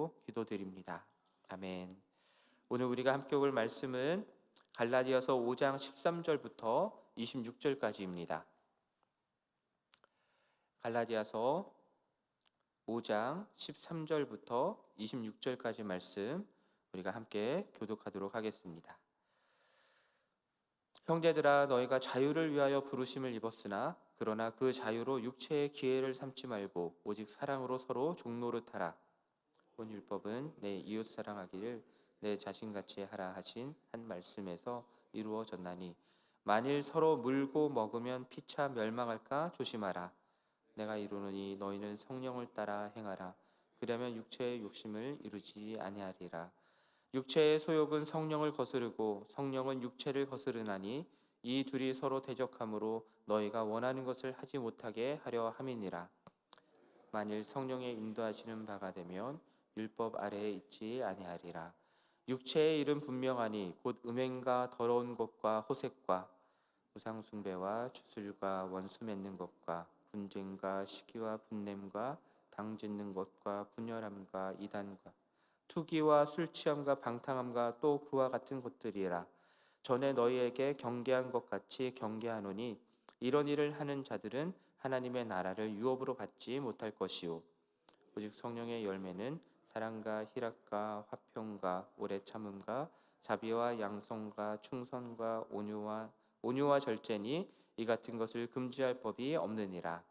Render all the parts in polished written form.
이름으로 기도드립니다. 아멘. 오늘 우리가 함께 볼 말씀은 갈라디아서 5장 13절부터 26절까지입니다. 갈라디아서 5장 13절부터 26절까지 말씀 우리가 함께 교독하도록 하겠습니다. 형제들아, 너희가 자유를 위하여 부르심을 입었으나 그러나 그 자유로 육체의 기회를 삼지 말고 오직 사랑으로 서로 종노릇하라. 본 율법은 내 이웃 사랑하기를 내 자신같이 하라 하신 한 말씀에서 이루어졌나니 만일 서로 물고 먹으면 피차 멸망할까 조심하라. 내가 이루노니 너희는 성령을 따라 행하라. 그러면 육체의 욕심을 이루지 아니하리라. 육체의 소욕은 성령을 거스르고 성령은 육체를 거스르나니 이 둘이 서로 대적하므로 너희가 원하는 것을 하지 못하게 하려 함이니라. 만일 성령의 인도하시는 바가 되면 율법 아래에 있지 아니하리라. 육체의 일은 분명하니 곧 음행과 더러운 것과 호색과 우상 숭배와 주술과 원수 맺는 것과 분쟁과 시기와 분냄과 당 짓는 것과 분열함과 이단과 투기와 술 취함과 방탕함과 또 그와 같은 것들이라. 전에 너희에게 경계한 것 같이 경계하노니 이런 일을 하는 자들은 하나님의 나라를 유업으로 받지 못할 것이요 오직 성령의 열매는 사랑과 희락과 화평과 오래 참음과 자비와 양성과 충성과 온유와 절제니 이 같은 것을 금지할 법이 없느니라.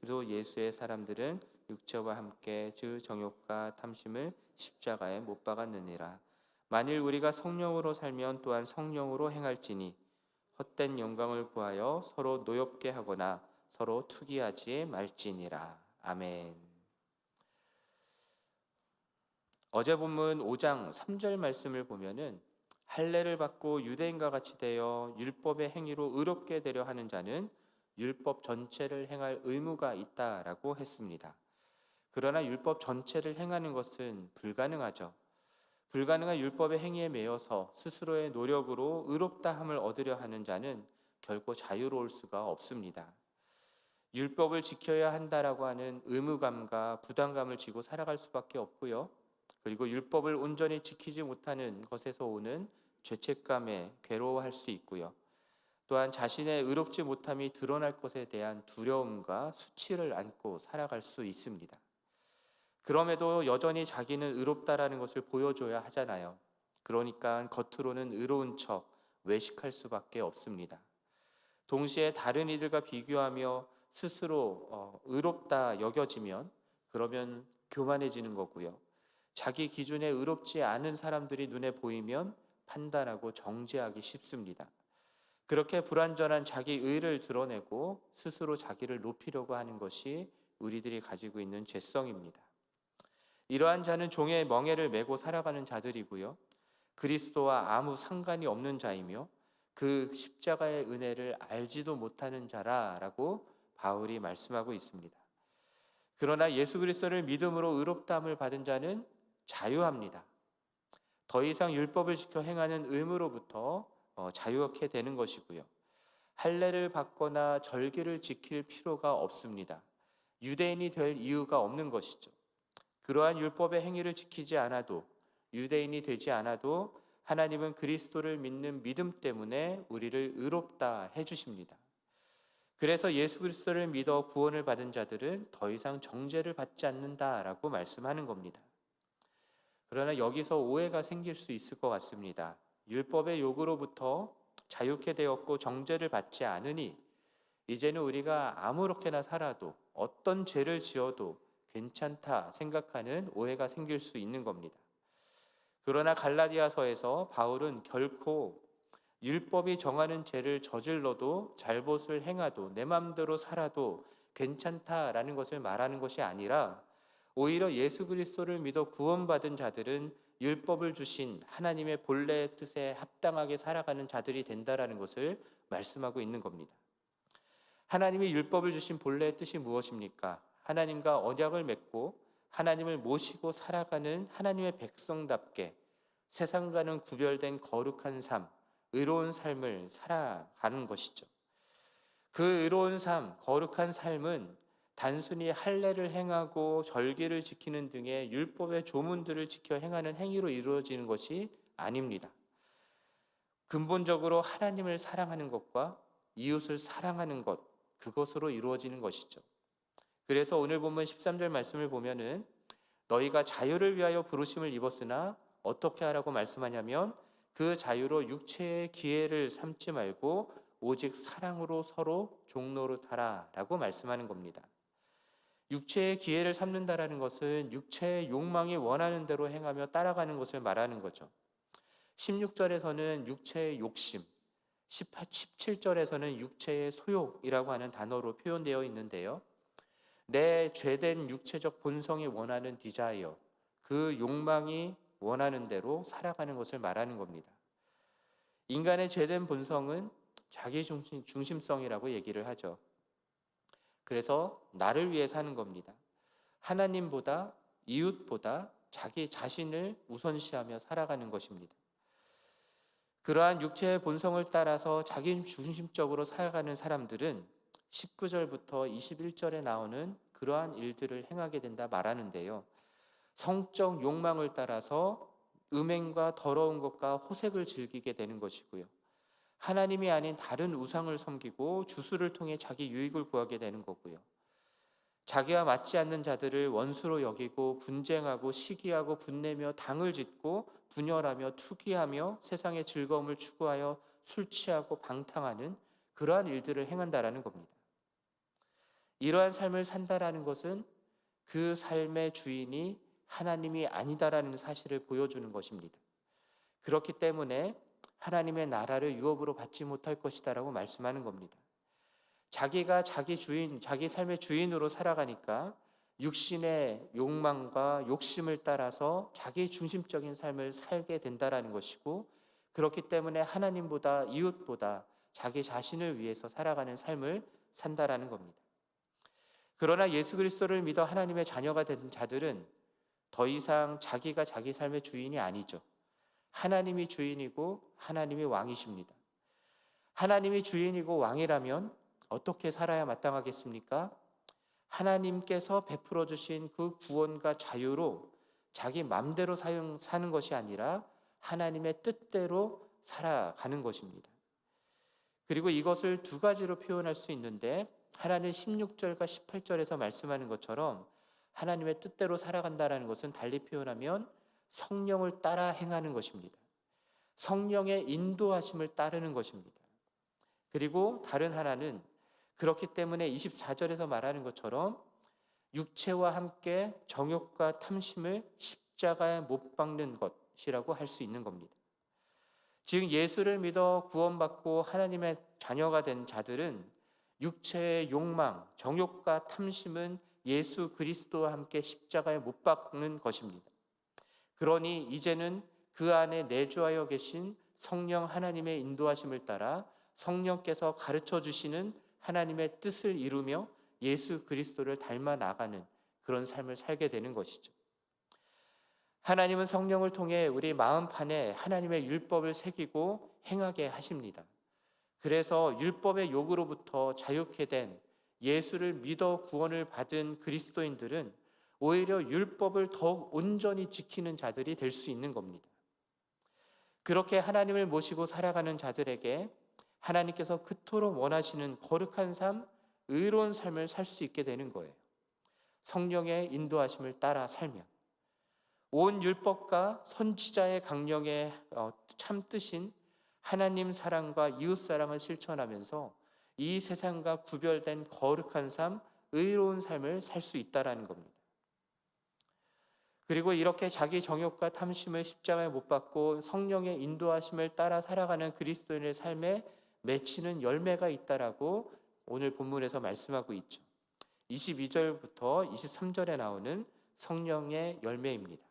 그리고 예수의 사람들은 육체와 함께 그 정욕과 탐심을 십자가에 못 박았느니라. 만일 우리가 성령으로 살면 또한 성령으로 행할지니 헛된 영광을 구하여 서로 노엽게 하거나 서로 투기하지 말지니라. 아멘. 어제 본문 5장 3절 말씀을 보면은 할례를 받고 유대인과 같이 되어 율법의 행위로 의롭게 되려 하는 자는 율법 전체를 행할 의무가 있다라고 했습니다. 그러나 율법 전체를 행하는 것은 불가능하죠. 불가능한 율법의 행위에 매여서 스스로의 노력으로 의롭다함을 얻으려 하는 자는 결코 자유로울 수가 없습니다. 율법을 지켜야 한다라고 하는 의무감과 부담감을 지고 살아갈 수밖에 없고요. 그리고 율법을 온전히 지키지 못하는 것에서 오는 죄책감에 괴로워할 수 있고요. 또한 자신의 의롭지 못함이 드러날 것에 대한 두려움과 수치를 안고 살아갈 수 있습니다. 그럼에도 여전히 자기는 의롭다라는 것을 보여줘야 하잖아요. 그러니까 겉으로는 의로운 척 외식할 수밖에 없습니다. 동시에 다른 이들과 비교하며 스스로 의롭다 여겨지면 그러면 교만해지는 거고요. 자기 기준에 의롭지 않은 사람들이 눈에 보이면 판단하고 정죄하기 쉽습니다. 그렇게 불완전한 자기 의를 드러내고 스스로 자기를 높이려고 하는 것이 우리들이 가지고 있는 죄성입니다. 이러한 자는 종의 멍에를 메고 살아가는 자들이고요. 그리스도와 아무 상관이 없는 자이며 그 십자가의 은혜를 알지도 못하는 자라라고 바울이 말씀하고 있습니다. 그러나 예수 그리스도를 믿음으로 의롭다함을 받은 자는 자유합니다. 더 이상 율법을 지켜 행하는 의무로부터 자유하게 되는 것이고요. 할례를 받거나 절기를 지킬 필요가 없습니다. 유대인이 될 이유가 없는 것이죠. 그러한 율법의 행위를 지키지 않아도 유대인이 되지 않아도 하나님은 그리스도를 믿는 믿음 때문에 우리를 의롭다 해주십니다. 그래서 예수 그리스도를 믿어 구원을 받은 자들은 더 이상 정죄를 받지 않는다라고 말씀하는 겁니다. 그러나 여기서 오해가 생길 수 있을 것 같습니다. 율법의 요구로부터 자유케 되었고 정죄를 받지 않으니 이제는 우리가 아무렇게나 살아도 어떤 죄를 지어도 괜찮다 생각하는 오해가 생길 수 있는 겁니다. 그러나 갈라디아서에서 바울은 결코 율법이 정하는 죄를 저질러도 잘못을 행하도 내 마음대로 살아도 괜찮다라는 것을 말하는 것이 아니라 오히려 예수 그리스도를 믿어 구원받은 자들은 율법을 주신 하나님의 본래의 뜻에 합당하게 살아가는 자들이 된다라는 것을 말씀하고 있는 겁니다. 하나님이 율법을 주신 본래의 뜻이 무엇입니까? 하나님과 언약을 맺고 하나님을 모시고 살아가는 하나님의 백성답게 세상과는 구별된 거룩한 삶, 의로운 삶을 살아가는 것이죠. 그 의로운 삶, 거룩한 삶은 단순히 할례를 행하고 절기를 지키는 등의 율법의 조문들을 지켜 행하는 행위로 이루어지는 것이 아닙니다. 근본적으로 하나님을 사랑하는 것과 이웃을 사랑하는 것, 그것으로 이루어지는 것이죠. 그래서 오늘 본문 13절 말씀을 보면은 너희가 자유를 위하여 부르심을 입었으나 어떻게 하라고 말씀하냐면 그 자유로 육체의 기회를 삼지 말고 오직 사랑으로 서로 종노릇하라라고 말씀하는 겁니다. 육체의 기회를 삼는다라는 것은 육체의 욕망이 원하는 대로 행하며 따라가는 것을 말하는 거죠. 16절에서는 육체의 욕심, 17절에서는 육체의 소욕이라고 하는 단어로 표현되어 있는데요. 내 죄된 육체적 본성이 원하는 디자이어, 그 욕망이 원하는 대로 살아가는 것을 말하는 겁니다. 인간의 죄된 본성은 자기 중심성이라고 얘기를 하죠. 그래서 나를 위해 사는 겁니다. 하나님보다 이웃보다 자기 자신을 우선시하며 살아가는 것입니다. 그러한 육체의 본성을 따라서 자기 중심적으로 살아가는 사람들은 19절부터 21절에 나오는 그러한 일들을 행하게 된다 말하는데요. 성적 욕망을 따라서 음행과 더러운 것과 호색을 즐기게 되는 것이고요. 하나님이 아닌 다른 우상을 섬기고 주술을 통해 자기 유익을 구하게 되는 거고요. 자기와 맞지 않는 자들을 원수로 여기고 분쟁하고 시기하고 분내며 당을 짓고 분열하며 투기하며 세상의 즐거움을 추구하여 술 취하고 방탕하는 그러한 일들을 행한다라는 겁니다. 이러한 삶을 산다라는 것은 그 삶의 주인이 하나님이 아니다라는 사실을 보여주는 것입니다. 그렇기 때문에 하나님의 나라를 유업으로 받지 못할 것이다라고 말씀하는 겁니다. 자기가 자기 주인, 자기 삶의 주인으로 살아가니까 육신의 욕망과 욕심을 따라서 자기 중심적인 삶을 살게 된다라는 것이고, 그렇기 때문에 하나님보다 이웃보다 자기 자신을 위해서 살아가는 삶을 산다라는 겁니다. 그러나 예수 그리스도를 믿어 하나님의 자녀가 된 자들은 더 이상 자기가 자기 삶의 주인이 아니죠. 하나님이 주인이고 하나님이 왕이십니다. 하나님이 주인이고 왕이라면 어떻게 살아야 마땅하겠습니까? 하나님께서 베풀어 주신 그 구원과 자유로 자기 맘대로 사는 것이 아니라 하나님의 뜻대로 살아가는 것입니다. 그리고 이것을 두 가지로 표현할 수 있는데, 하나는 16절과 18절에서 말씀하는 것처럼 하나님의 뜻대로 살아간다는 것은 달리 표현하면 성령을 따라 행하는 것입니다. 성령의 인도하심을 따르는 것입니다. 그리고 다른 하나는 그렇기 때문에 24절에서 말하는 것처럼 육체와 함께 정욕과 탐심을 십자가에 못 박는 것이라고 할 수 있는 겁니다. 즉 예수를 믿어 구원받고 하나님의 자녀가 된 자들은 육체의 욕망, 정욕과 탐심은 예수 그리스도와 함께 십자가에 못 박는 것입니다. 그러니 이제는 그 안에 내주하여 계신 성령 하나님의 인도하심을 따라 성령께서 가르쳐 주시는 하나님의 뜻을 이루며 예수 그리스도를 닮아 나가는 그런 삶을 살게 되는 것이죠. 하나님은 성령을 통해 우리 마음판에 하나님의 율법을 새기고 행하게 하십니다. 그래서 율법의 요구로부터 자유케 된 예수를 믿어 구원을 받은 그리스도인들은 오히려 율법을 더욱 온전히 지키는 자들이 될 수 있는 겁니다. 그렇게 하나님을 모시고 살아가는 자들에게 하나님께서 그토록 원하시는 거룩한 삶, 의로운 삶을 살 수 있게 되는 거예요. 성령의 인도하심을 따라 살면 온 율법과 선지자의 강령의 참 뜻인 하나님 사랑과 이웃 사랑을 실천하면서 이 세상과 구별된 거룩한 삶, 의로운 삶을 살 수 있다라는 겁니다. 그리고 이렇게 자기 정욕과 탐심을 십자가에 못 박고 성령의 인도하심을 따라 살아가는 그리스도인의 삶에 맺히는 열매가 있다라고 오늘 본문에서 말씀하고 있죠. 22절부터 23절에 나오는 성령의 열매입니다.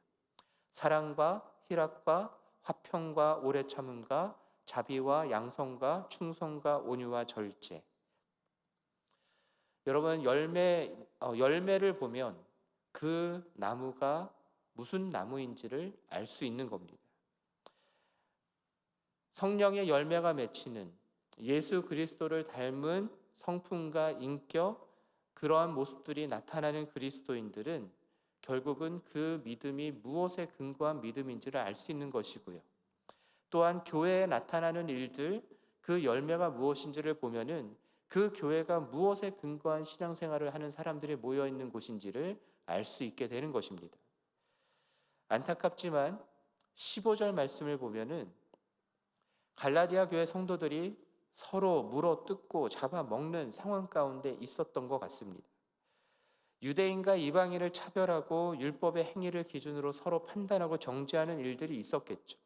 사랑과 희락과 화평과 오래 참음과 자비와 양성과 충성과 온유와 절제. 여러분 열매를 보면 그 나무가 무슨 나무인지를 알 수 있는 겁니다. 성령의 열매가 맺히는 예수 그리스도를 닮은 성품과 인격, 그러한 모습들이 나타나는 그리스도인들은 결국은 그 믿음이 무엇에 근거한 믿음인지를 알 수 있는 것이고요. 또한 교회에 나타나는 일들, 그 열매가 무엇인지를 보면은 그 교회가 무엇에 근거한 신앙생활을 하는 사람들이 모여 있는 곳인지를 알 수 있게 되는 것입니다. 안타깝지만 15절 말씀을 보면은 갈라디아 교회 성도들이 서로 물어 뜯고 잡아먹는 상황 가운데 있었던 것 같습니다. 유대인과 이방인을 차별하고 율법의 행위를 기준으로 서로 판단하고 정죄하는 일들이 있었겠죠.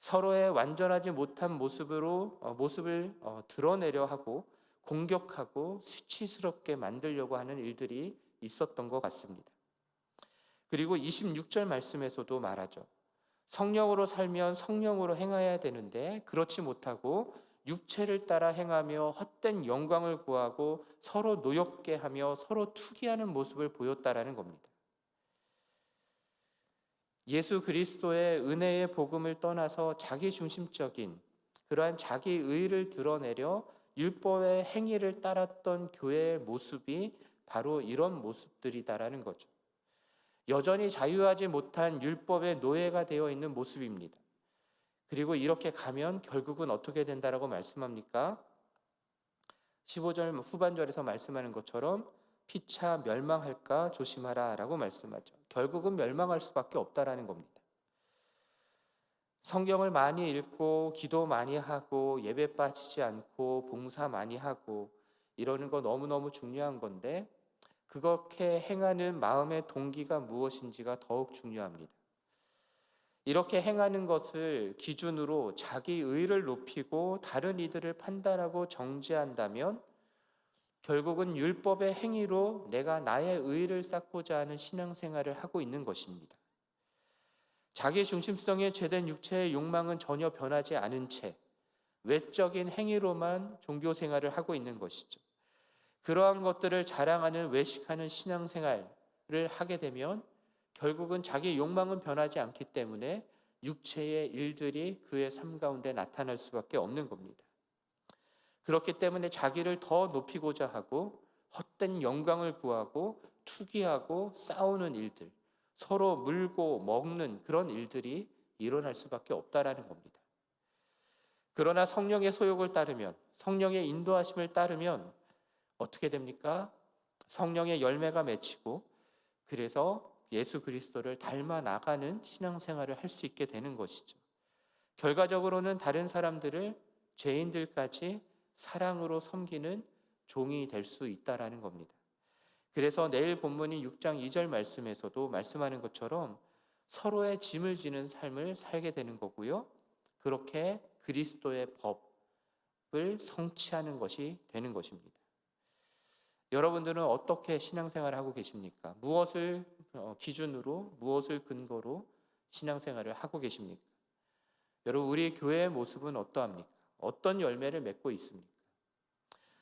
서로의 완전하지 못한 모습을 드러내려 하고 공격하고 수치스럽게 만들려고 하는 일들이 있었던 것 같습니다. 그리고 26절 말씀에서도 말하죠. 성령으로 살면 성령으로 행해야 되는데 그렇지 못하고 육체를 따라 행하며 헛된 영광을 구하고 서로 노엽게 하며 서로 투기하는 모습을 보였다라는 겁니다. 예수 그리스도의 은혜의 복음을 떠나서 자기중심적인 그러한 자기의를 드러내려 율법의 행위를 따랐던 교회의 모습이 바로 이런 모습들이다라는 거죠. 여전히 자유하지 못한 율법의 노예가 되어 있는 모습입니다. 그리고 이렇게 가면 결국은 어떻게 된다라고 말씀합니까? 15절 후반절에서 말씀하는 것처럼 피차 멸망할까 조심하라 라고 말씀하죠. 결국은 멸망할 수밖에 없다라는 겁니다. 성경을 많이 읽고 기도 많이 하고 예배 빠지지 않고 봉사 많이 하고 이러는 거 너무너무 중요한 건데 그렇게 행하는 마음의 동기가 무엇인지가 더욱 중요합니다. 이렇게 행하는 것을 기준으로 자기 의를 높이고 다른 이들을 판단하고 정죄한다면 결국은 율법의 행위로 내가 나의 의를 쌓고자 하는 신앙생활을 하고 있는 것입니다. 자기 중심성에 죄된 육체의 욕망은 전혀 변하지 않은 채 외적인 행위로만 종교생활을 하고 있는 것이죠. 그러한 것들을 자랑하는 외식하는 신앙생활을 하게 되면 결국은 자기 욕망은 변하지 않기 때문에 육체의 일들이 그의 삶 가운데 나타날 수밖에 없는 겁니다. 그렇기 때문에 자기를 더 높이고자 하고 헛된 영광을 구하고 투기하고 싸우는 일들, 서로 물고 먹는 그런 일들이 일어날 수밖에 없다라는 겁니다. 그러나 성령의 소욕을 따르면, 성령의 인도하심을 따르면 어떻게 됩니까? 성령의 열매가 맺히고 그래서 예수 그리스도를 닮아 나가는 신앙생활을 할 수 있게 되는 것이죠. 결과적으로는 다른 사람들을 죄인들까지 사랑으로 섬기는 종이 될 수 있다라는 겁니다. 그래서 내일 본문인 6장 2절 말씀에서도 말씀하는 것처럼 서로의 짐을 지는 삶을 살게 되는 거고요. 그렇게 그리스도의 법을 성취하는 것이 되는 것입니다. 여러분들은 어떻게 신앙생활을 하고 계십니까? 무엇을 기준으로, 무엇을 근거로 신앙생활을 하고 계십니까? 여러분, 우리 교회의 모습은 어떠합니까? 어떤 열매를 맺고 있습니까?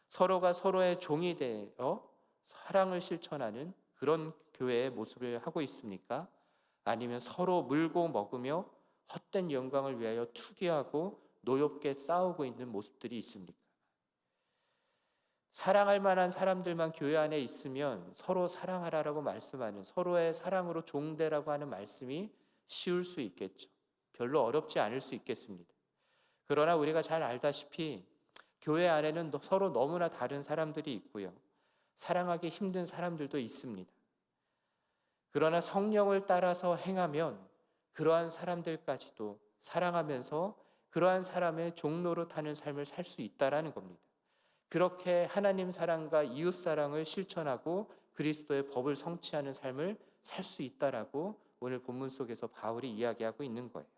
서로가 서로의 종이 되어 사랑을 실천하는 그런 교회의 모습을 하고 있습니까? 아니면 서로 물고 먹으며 헛된 영광을 위하여 투기하고 노엽게 싸우고 있는 모습들이 있습니까? 사랑할 만한 사람들만 교회 안에 있으면 서로 사랑하라라고 말씀하는 서로의 사랑으로 종되라고 하는 말씀이 쉬울 수 있겠죠. 별로 어렵지 않을 수 있겠습니다. 그러나 우리가 잘 알다시피 교회 안에는 서로 너무나 다른 사람들이 있고요. 사랑하기 힘든 사람들도 있습니다. 그러나 성령을 따라서 행하면 그러한 사람들까지도 사랑하면서 그러한 사람의 종로로 타는 삶을 살 수 있다라는 겁니다. 그렇게 하나님 사랑과 이웃 사랑을 실천하고 그리스도의 법을 성취하는 삶을 살 수 있다라고 오늘 본문 속에서 바울이 이야기하고 있는 거예요.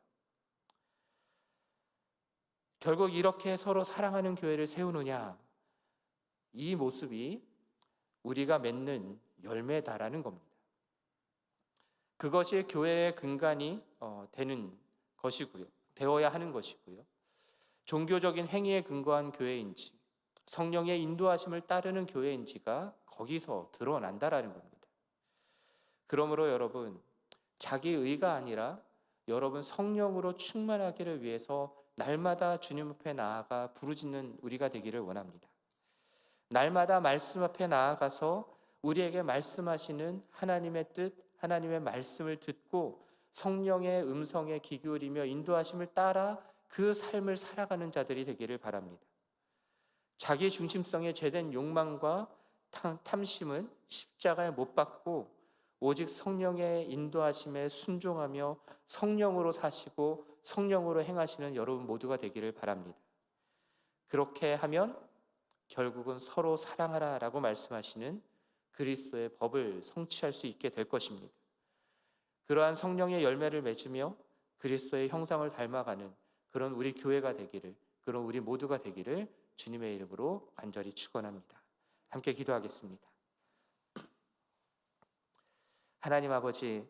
결국 이렇게 서로 사랑하는 교회를 세우느냐, 이 모습이 우리가 맺는 열매다라는 겁니다. 그것이 교회의 근간이 되는 것이고요. 되어야 하는 것이고요. 종교적인 행위에 근거한 교회인지 성령의 인도하심을 따르는 교회인지가 거기서 드러난다라는 겁니다. 그러므로 여러분, 자기 의가 아니라 여러분 성령으로 충만하기를 위해서 날마다 주님 앞에 나아가 부르짖는 우리가 되기를 원합니다. 날마다 말씀 앞에 나아가서 우리에게 말씀하시는 하나님의 뜻, 하나님의 말씀을 듣고 성령의 음성에 귀 기울이며 인도하심을 따라 그 삶을 살아가는 자들이 되기를 바랍니다. 자기 중심성의 죄된 욕망과 탐심은 십자가에 못 박고 오직 성령의 인도하심에 순종하며 성령으로 사시고 성령으로 행하시는 여러분 모두가 되기를 바랍니다. 그렇게 하면 결국은 서로 사랑하라라고 말씀하시는 그리스도의 법을 성취할 수 있게 될 것입니다. 그러한 성령의 열매를 맺으며 그리스도의 형상을 닮아가는 그런 우리 교회가 되기를, 그런 우리 모두가 되기를 주님의 이름으로 간절히 축원합니다. 함께 기도하겠습니다. 하나님 아버지,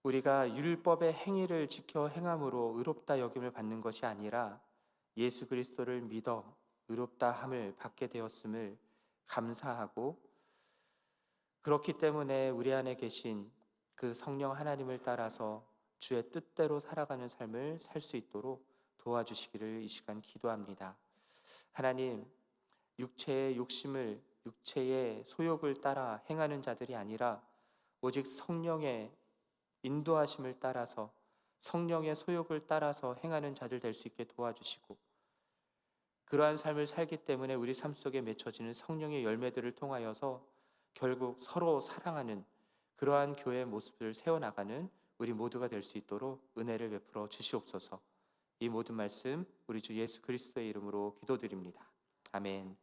우리가 율법의 행위를 지켜 행함으로 의롭다 여김을 받는 것이 아니라 예수 그리스도를 믿어 의롭다 함을 받게 되었음을 감사하고, 그렇기 때문에 우리 안에 계신 그 성령 하나님을 따라서 주의 뜻대로 살아가는 삶을 살 수 있도록 도와주시기를 이 시간 기도합니다. 하나님, 육체의 욕심을, 육체의 소욕을 따라 행하는 자들이 아니라 오직 성령의 인도하심을 따라서 성령의 소욕을 따라서 행하는 자들 될 수 있게 도와주시고, 그러한 삶을 살기 때문에 우리 삶 속에 맺혀지는 성령의 열매들을 통하여서 결국 서로 사랑하는 그러한 교회의 모습을 세워나가는 우리 모두가 될 수 있도록 은혜를 베풀어 주시옵소서. 이 모든 말씀 우리 주 예수 그리스도의 이름으로 기도드립니다. 아멘.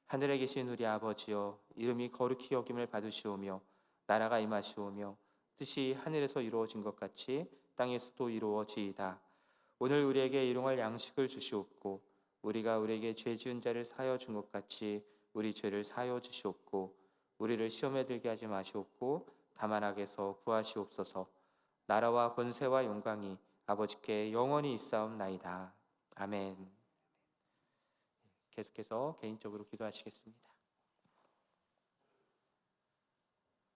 하늘에 계신 우리 아버지여, 이름이 거룩히 여김을 받으시오며 나라가 임하시오며 뜻이 하늘에서 이루어진 것 같이 땅에서도 이루어지이다. 오늘 우리에게 일용할 양식을 주시옵고 우리가 우리에게 죄 지은 자를 사하여 준 것 같이 우리 죄를 사하여 주시옵고 우리를 시험에 들게 하지 마시옵고 다만 악에서 구하시옵소서. 나라와 권세와 영광이 아버지께 영원히 있사옵나이다. 아멘. 계속해서 개인적으로 기도하시겠습니다.